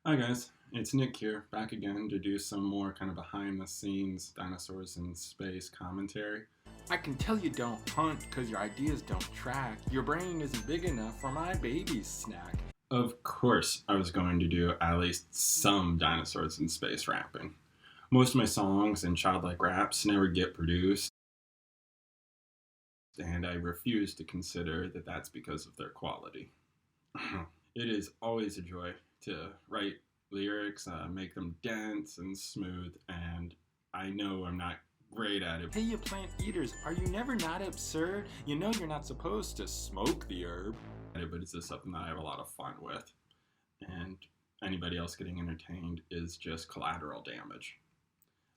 Hi guys, it's Nick here, back again to do some more kind of behind the scenes dinosaurs in space commentary. I can tell you don't hunt because your ideas don't track. Your brain isn't big enough for my baby's snack. Of course I was going to do at least some dinosaurs in space rapping. Most of my songs and childlike raps never get produced, and I refuse to consider that that's because of their quality. It is always a joy to write lyrics, make them dense and smooth, and I know I'm not great at it. Hey, you plant eaters, are you never not absurd? You know you're not supposed to smoke the herb. But it's just something that I have a lot of fun with, and anybody else getting entertained is just collateral damage.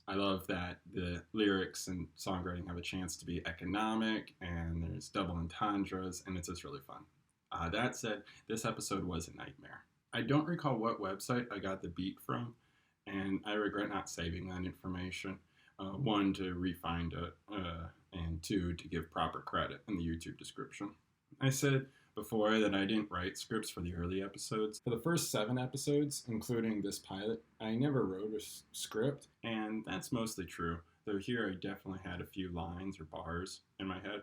I love that the lyrics and songwriting have a chance to be economic, and there's double entendres, and it's just really fun. That said, this episode was a nightmare. I don't recall what website I got the beat from, and I regret not saving that information. One, to refind it, and two, to give proper credit in the YouTube description. I said before that I didn't write scripts for the early episodes. For the first 7 episodes, including this pilot, I never wrote a script, and that's mostly true, though here I definitely had a few lines or bars in my head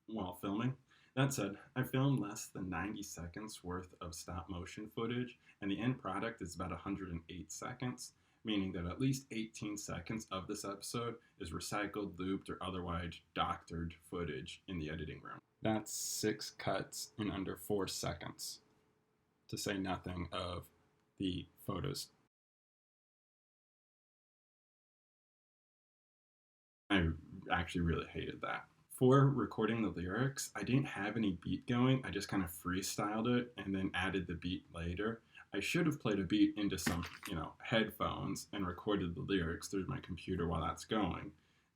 while filming. That said, I filmed less than 90 seconds worth of stop motion footage, and the end product is about 108 seconds, meaning that at least 18 seconds of this episode is recycled, looped, or otherwise doctored footage in the editing room. That's 6 cuts in under 4 seconds, to say nothing of the photos. I actually really hated that. For recording the lyrics, I didn't have any beat going. I just kind of freestyled it and then added the beat later. I should have played a beat into some, headphones and recorded the lyrics through my computer while that's going.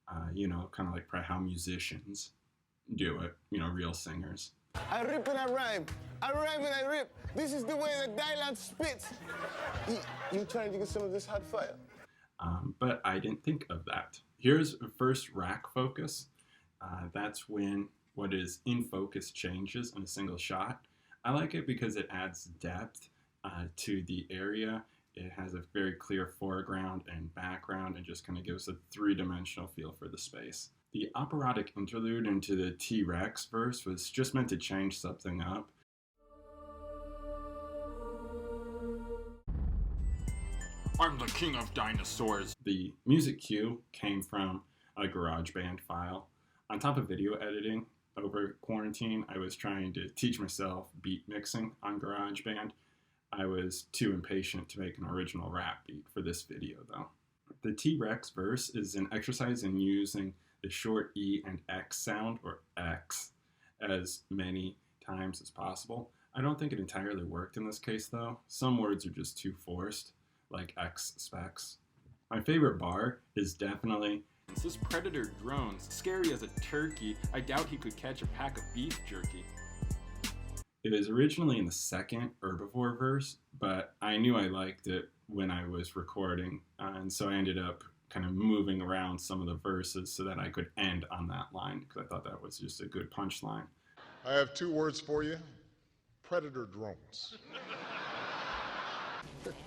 Kind of like probably how musicians do it, real singers. I rip and I rhyme. I rhyme and I rip. This is the way that Dylan spits. You trying to get some of this hot fire? But I didn't think of that. Here's first rack focus. That's when what is in focus changes in a single shot. I like it because it adds depth to the area. It has a very clear foreground and background and just kind of gives a 3-dimensional feel for the space. The operatic interlude into the T-Rex verse was just meant to change something up. I'm the king of dinosaurs. The music cue came from a GarageBand file. On top of video editing, over quarantine, I was trying to teach myself beat mixing on GarageBand. I was too impatient to make an original rap beat for this video, though. The T-Rex verse is an exercise in using the short E and X sound, or X, as many times as possible. I don't think it entirely worked in this case, though. Some words are just too forced, like X specs. My favorite bar is definitely, This predator drone's scary as a turkey. I doubt he could catch a pack of beef jerky. It was originally in the second herbivore verse, but I knew I liked it when I was recording, and so I ended up kind of moving around some of the verses so that I could end on that line, because I thought that was just a good punchline. I have 2 words for you: predator drones.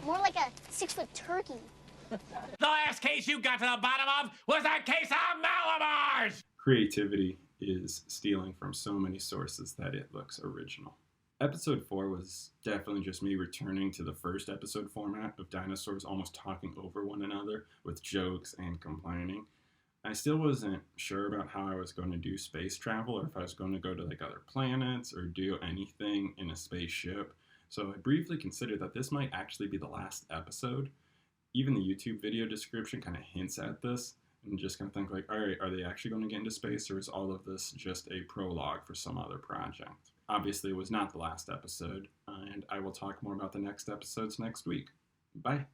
More like a 6-foot turkey. The last case you got to the bottom of was a case of Malamars! Creativity is stealing from so many sources that it looks original. Episode 4 was definitely just me returning to the first episode format of dinosaurs almost talking over one another with jokes and complaining. I still wasn't sure about how I was going to do space travel, or if I was going to go to other planets or do anything in a spaceship. So I briefly considered that this might actually be the last episode. Even the YouTube video description kind of hints at this, and just kind of think all right, are they actually going to get into space, or is all of this just a prologue for some other project? Obviously, it was not the last episode, and I will talk more about the next episodes next week. Bye.